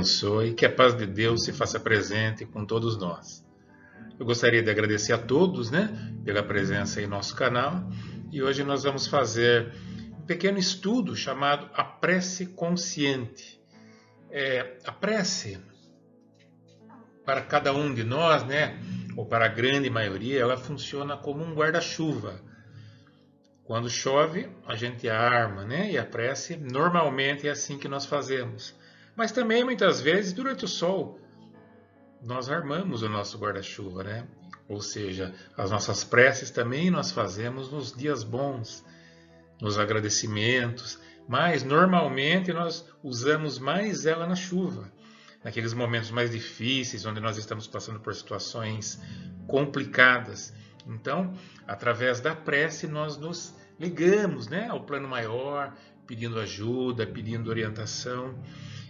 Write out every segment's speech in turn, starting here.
abençoe, que a paz de Deus se faça presente com todos nós. Eu gostaria de agradecer a todos, pela presença em nosso canal. E hoje nós vamos fazer um pequeno estudo chamado A Prece Consciente. A prece, para cada um de nós, ou para a grande maioria, ela funciona como um guarda-chuva. Quando chove, a gente arma, e a prece normalmente é assim que nós fazemos. Mas também, muitas vezes, durante o sol, nós armamos o nosso guarda-chuva, Ou seja, as nossas preces também nós fazemos nos dias bons, nos agradecimentos, mas normalmente nós usamos mais ela na chuva, naqueles momentos mais difíceis, onde nós estamos passando por situações complicadas. Então, através da prece, nós nos ligamos ao plano maior, pedindo ajuda, pedindo orientação.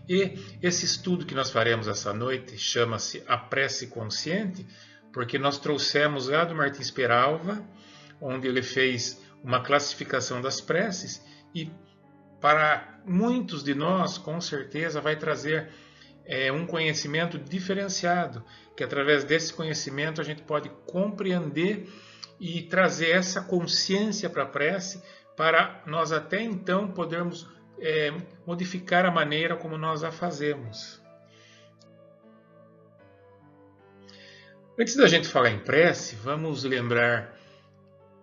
E esse estudo que nós faremos essa noite chama-se A Prece Consciente, porque nós trouxemos lá do Martins Peralva, onde ele fez uma classificação das preces, e para muitos de nós, com certeza, vai trazer um conhecimento diferenciado, que através desse conhecimento a gente pode compreender e trazer essa consciência para a prece, para nós até então podermos modificar a maneira como nós a fazemos. Antes da gente falar em prece, vamos lembrar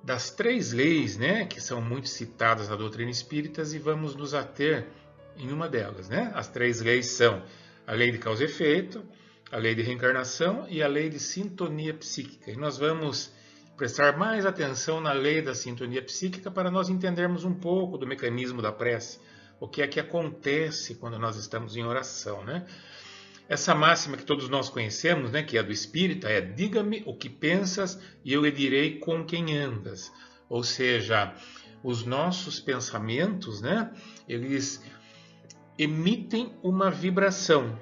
das 3 leis, que são muito citadas na doutrina espírita, e vamos nos ater em uma delas. As 3 leis são a lei de causa e efeito, a lei de reencarnação e a lei de sintonia psíquica. E nós vamos prestar mais atenção na lei da sintonia psíquica para nós entendermos um pouco do mecanismo da prece, o que é que acontece quando nós estamos em oração. Essa máxima que todos nós conhecemos, que é do espírita, é: diga-me o que pensas e eu lhe direi com quem andas. Ou seja, os nossos pensamentos, eles emitem uma vibração.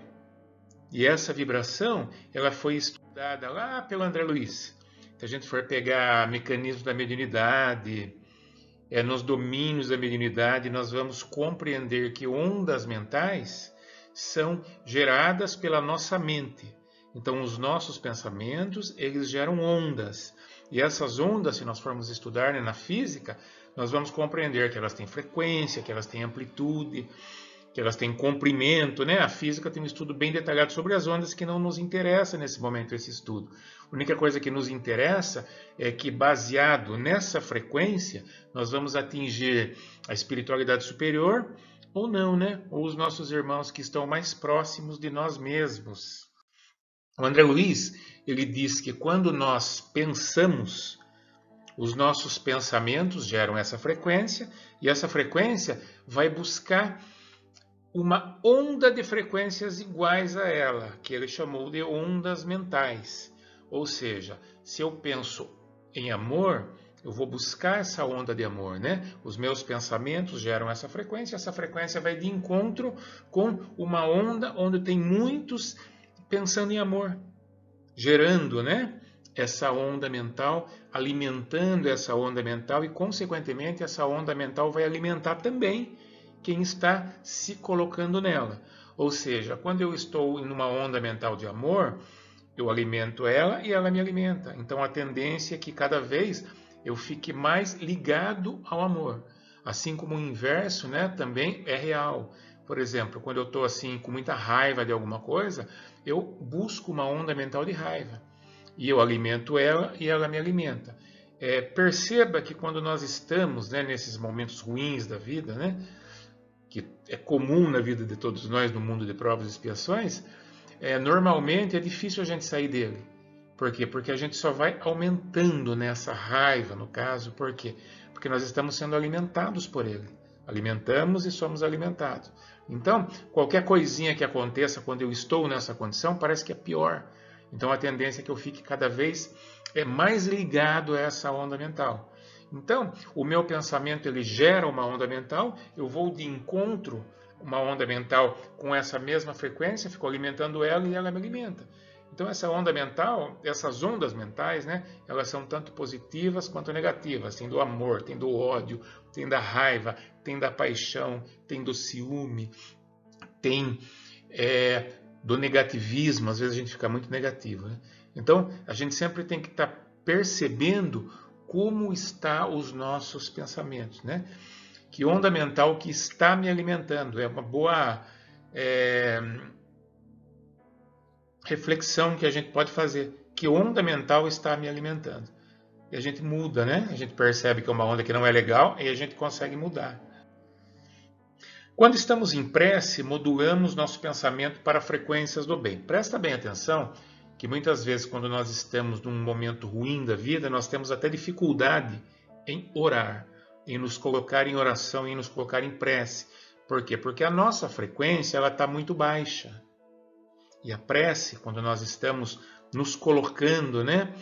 E essa vibração, ela foi estudada lá pelo André Luiz. Se a gente for pegar mecanismos da mediunidade, nos domínios da mediunidade, nós vamos compreender que ondas mentais são geradas pela nossa mente. Então, os nossos pensamentos, eles geram ondas. E essas ondas, se nós formos estudar na física, nós vamos compreender que elas têm frequência, que elas têm amplitude, que elas têm comprimento. A física tem um estudo bem detalhado sobre as ondas, que não nos interessa nesse momento esse estudo. A única coisa que nos interessa é que, baseado nessa frequência, nós vamos atingir a espiritualidade superior ou não, ou os nossos irmãos que estão mais próximos de nós mesmos. O André Luiz, ele diz que quando nós pensamos, os nossos pensamentos geram essa frequência, e essa frequência vai buscar uma onda de frequências iguais a ela, que ele chamou de ondas mentais. Ou seja, se eu penso em amor, eu vou buscar essa onda de amor, Os meus pensamentos geram essa frequência vai de encontro com uma onda onde tem muitos pensando em amor, gerando, essa onda mental, alimentando essa onda mental, e consequentemente essa onda mental vai alimentar também quem está se colocando nela. Ou seja, quando eu estou em uma onda mental de amor, eu alimento ela e ela me alimenta. Então a tendência é que cada vez eu fique mais ligado ao amor. Assim como o inverso, também é real. Por exemplo, quando eu estou assim com muita raiva de alguma coisa, eu busco uma onda mental de raiva. E eu alimento ela e ela me alimenta. Perceba que quando nós estamos nesses momentos ruins da vida, que é comum na vida de todos nós, no mundo de provas e expiações, normalmente é difícil a gente sair dele. Por quê? Porque a gente só vai aumentando nessa raiva, no caso. Por quê? Porque nós estamos sendo alimentados por ele. Alimentamos e somos alimentados. Então, qualquer coisinha que aconteça quando eu estou nessa condição, parece que é pior. Então, a tendência é que eu fique cada vez mais ligado a essa onda mental. Então, o meu pensamento, ele gera uma onda mental, eu vou de encontro uma onda mental com essa mesma frequência, fico alimentando ela e ela me alimenta. Então, essa onda mental, essas ondas mentais, elas são tanto positivas quanto negativas. Tem do amor, tem do ódio, tem da raiva, tem da paixão, tem do ciúme, tem do negativismo. Às vezes a gente fica muito negativo, né? Então, a gente sempre tem que estar percebendo como estão os nossos pensamentos, né? Que onda mental que está me alimentando. É uma boa reflexão que a gente pode fazer. Que onda mental está me alimentando? E a gente muda, né? A gente percebe que é uma onda que não é legal e a gente consegue mudar. Quando estamos em prece, modulamos nosso pensamento para frequências do bem. Presta bem atenção que muitas vezes quando nós estamos num momento ruim da vida, nós temos até dificuldade em orar, em nos colocar em oração, em nos colocar em prece. Por quê? Porque a nossa frequência ela está muito baixa. E a prece, quando nós estamos nos colocando, né,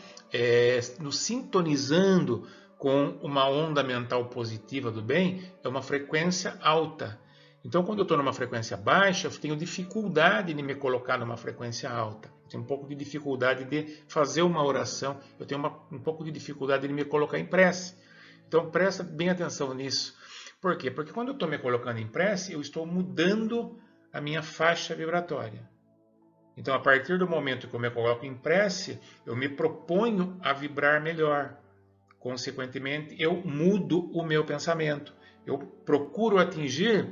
nos sintonizando com uma onda mental positiva do bem, é uma frequência alta. Então, quando eu estou numa frequência baixa, eu tenho dificuldade de me colocar numa frequência alta. Eu tenho um pouco de dificuldade de fazer uma oração. Eu tenho um pouco de dificuldade de me colocar em prece. Então, presta bem atenção nisso. Por quê? Porque quando eu estou me colocando em prece, eu estou mudando a minha faixa vibratória. Então, a partir do momento que eu me coloco em prece, eu me proponho a vibrar melhor. Consequentemente, eu mudo o meu pensamento. Eu procuro atingir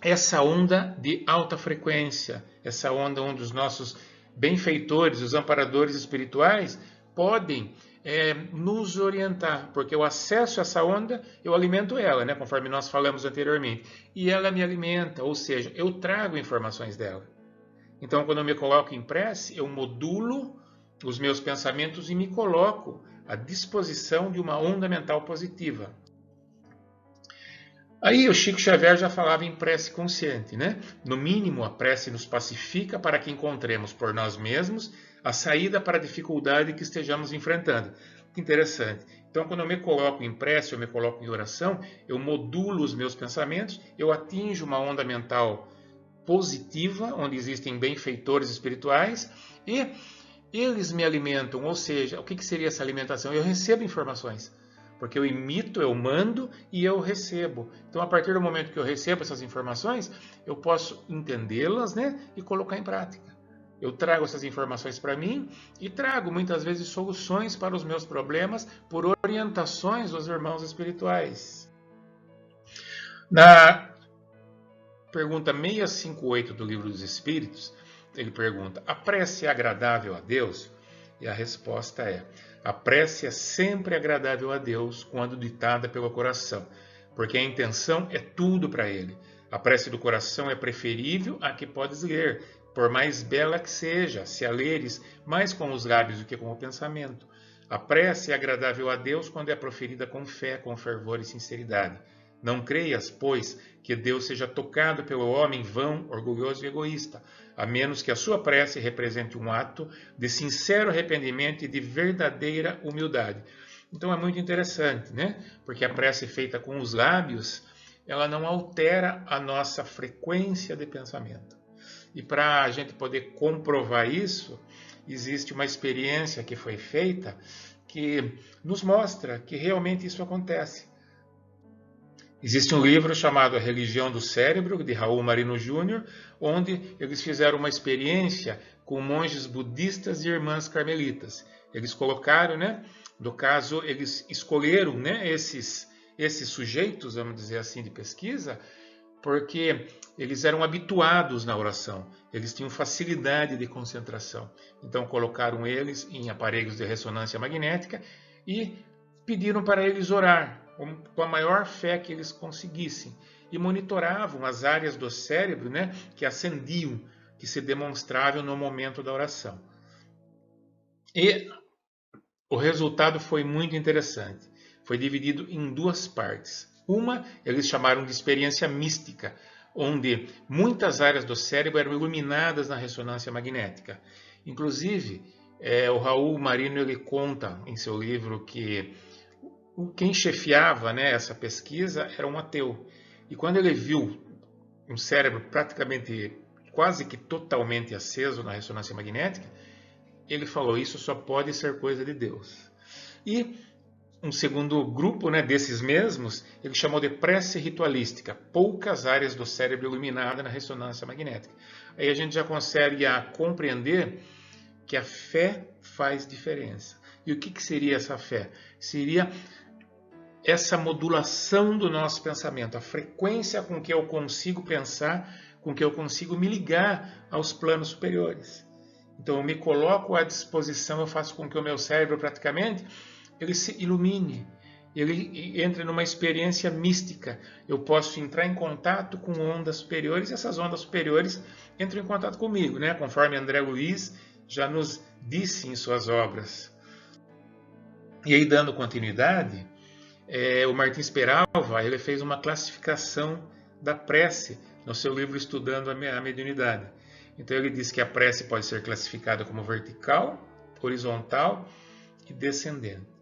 essa onda de alta frequência, essa onda onde os nossos benfeitores, os amparadores espirituais, podem nos orientar, porque eu acesso a essa onda, eu alimento ela, né, conforme nós falamos anteriormente, e ela me alimenta, ou seja, eu trago informações dela. Então, quando eu me coloco em prece, eu modulo os meus pensamentos e me coloco à disposição de uma onda mental positiva. Aí o Chico Xavier já falava em prece consciente, né? No mínimo, a prece nos pacifica para que encontremos por nós mesmos a saída para a dificuldade que estejamos enfrentando. Que interessante. Então, quando eu me coloco em prece, eu me coloco em oração, eu modulo os meus pensamentos, eu atinjo uma onda mental positiva, onde existem benfeitores espirituais, e eles me alimentam, ou seja, o que seria essa alimentação? Eu recebo informações, porque eu imito, eu mando e eu recebo. Então, a partir do momento que eu recebo essas informações, eu posso entendê-las, né, e colocar em prática. Eu trago essas informações para mim e trago muitas vezes soluções para os meus problemas por orientações dos irmãos espirituais. Na pergunta 658 do Livro dos Espíritos, ele pergunta: a prece é agradável a Deus? E a resposta é: a prece é sempre agradável a Deus quando ditada pelo coração, porque a intenção é tudo para Ele. A prece do coração é preferível à que podes ler, por mais bela que seja, se a leres mais com os lábios do que com o pensamento. A prece é agradável a Deus quando é proferida com fé, com fervor e sinceridade. Não creias, pois, que Deus seja tocado pelo homem vão, orgulhoso e egoísta, a menos que a sua prece represente um ato de sincero arrependimento e de verdadeira humildade. Então é muito interessante, né? Porque a prece feita com os lábios, ela não altera a nossa frequência de pensamento. E para a gente poder comprovar isso, existe uma experiência que foi feita que nos mostra que realmente isso acontece. Existe um livro chamado A Religião do Cérebro, de Raul Marino Júnior, onde eles fizeram uma experiência com monges budistas e irmãs carmelitas. Eles colocaram, né, no caso, eles escolheram, né, esses sujeitos, vamos dizer assim, de pesquisa, porque eles eram habituados na oração, eles tinham facilidade de concentração. Então colocaram eles em aparelhos de ressonância magnética e pediram para eles orar com a maior fé que eles conseguissem e monitoravam as áreas do cérebro, né, que acendiam, que se demonstravam no momento da oração. E o resultado foi muito interessante. Foi dividido em duas partes. Uma, eles chamaram de experiência mística, onde muitas áreas do cérebro eram iluminadas na ressonância magnética. Inclusive, o Raul Marino ele conta em seu livro que quem chefiava, né, essa pesquisa era um ateu. E quando ele viu um cérebro praticamente, quase que totalmente aceso na ressonância magnética, ele falou: isso só pode ser coisa de Deus. E um segundo grupo, né, desses mesmos, ele chamou de prece ritualística, poucas áreas do cérebro iluminadas na ressonância magnética. Aí a gente já consegue compreender que a fé faz diferença. E o que seria essa fé? Seria essa modulação do nosso pensamento, a frequência com que eu consigo pensar, com que eu consigo me ligar aos planos superiores. Então eu me coloco à disposição, eu faço com que o meu cérebro praticamente ele se ilumine, ele entre numa experiência mística. Eu posso entrar em contato com ondas superiores e essas ondas superiores entram em contato comigo, né? Conforme André Luiz já nos disse em suas obras. E aí, dando continuidade, o Martins Peralva ele fez uma classificação da prece no seu livro Estudando a Mediunidade. Então ele diz que a prece pode ser classificada como vertical, horizontal e descendente.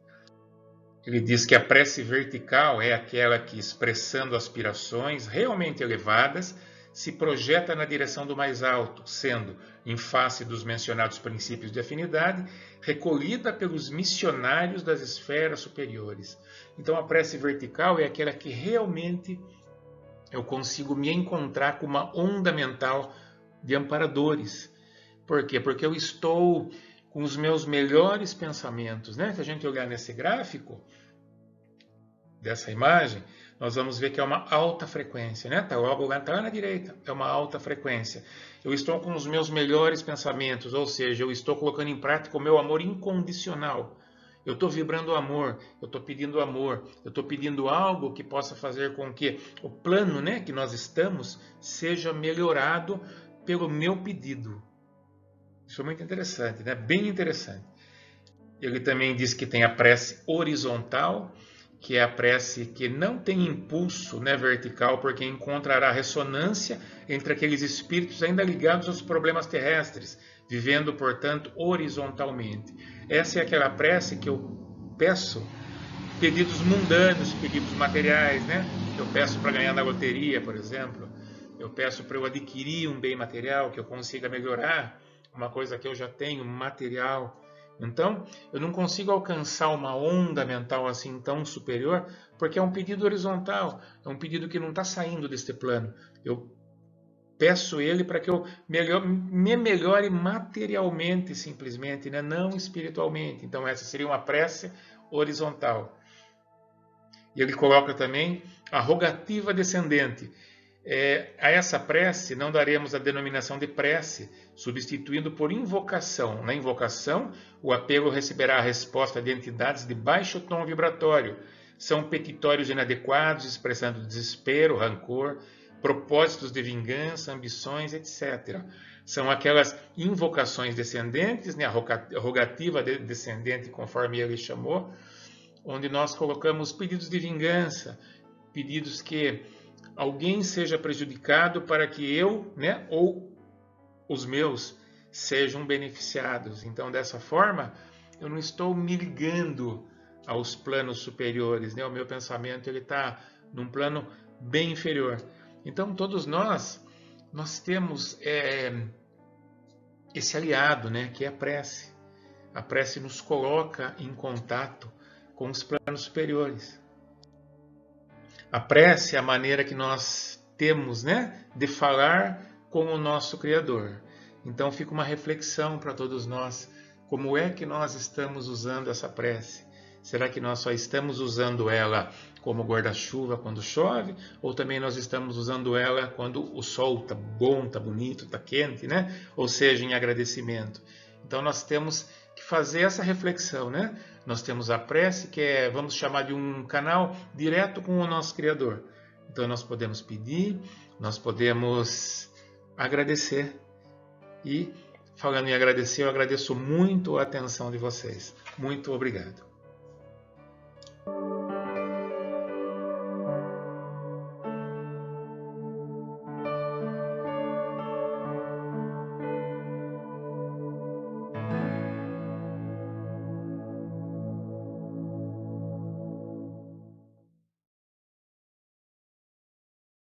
Ele diz que a prece vertical é aquela que, expressando aspirações realmente elevadas, se projeta na direção do mais alto, sendo, em face dos mencionados princípios de afinidade, recolhida pelos missionários das esferas superiores. Então a prece vertical é aquela que realmente eu consigo me encontrar com uma onda mental de amparadores. Por quê? Porque eu estou com os meus melhores pensamentos, né? Se a gente olhar nesse gráfico dessa imagem, nós vamos ver que é uma alta frequência, né? Tá logo lá, tá lá na direita, é uma alta frequência. Eu estou com os meus melhores pensamentos, ou seja, eu estou colocando em prática o meu amor incondicional. Eu estou vibrando amor, eu estou pedindo amor, eu estou pedindo algo que possa fazer com que o plano, né, que nós estamos seja melhorado pelo meu pedido. Isso é muito interessante, né? Bem interessante. Ele também diz que tem a prece horizontal, que é a prece que não tem impulso, né, vertical, porque encontrará ressonância entre aqueles espíritos ainda ligados aos problemas terrestres, vivendo, portanto, horizontalmente. Essa é aquela prece que eu peço pedidos mundanos, pedidos materiais, né? Eu peço para ganhar na loteria, por exemplo. Eu peço para eu adquirir um bem material, que eu consiga melhorar uma coisa que eu já tenho, material. Então, eu não consigo alcançar uma onda mental assim tão superior, porque é um pedido horizontal, é um pedido que não está saindo deste plano. Eu peço ele para que eu me melhore materialmente, simplesmente, né? Não espiritualmente. Então, essa seria uma prece horizontal. E ele coloca também a rogativa descendente. A essa prece não daremos a denominação de prece, substituindo por invocação. Na invocação, o apelo receberá a resposta de entidades de baixo tom vibratório. São petitórios inadequados, expressando desespero, rancor, propósitos de vingança, ambições, etc. São aquelas invocações descendentes, né, a rogativa descendente, conforme ele chamou, onde nós colocamos pedidos de vingança, pedidos que alguém seja prejudicado para que eu, né, ou os meus sejam beneficiados. Então, dessa forma, eu não estou me ligando aos planos superiores, né? O meu pensamento ele está num plano bem inferior. Então, todos nós temos esse aliado, né, que é a prece. A prece nos coloca em contato com os planos superiores. A prece é a maneira que nós temos, né, de falar com o nosso Criador. Então fica uma reflexão para todos nós. Como é que nós estamos usando essa prece? Será que nós só estamos usando ela como guarda-chuva quando chove? Ou também nós estamos usando ela quando o sol está bom, está bonito, está quente, né? Ou seja, em agradecimento. Então nós temos que fazer essa reflexão, né? Nós temos a prece, que é, vamos chamar de um canal direto com o nosso Criador. Então nós podemos pedir, nós podemos agradecer. E falando em agradecer, eu agradeço muito a atenção de vocês. Muito obrigado.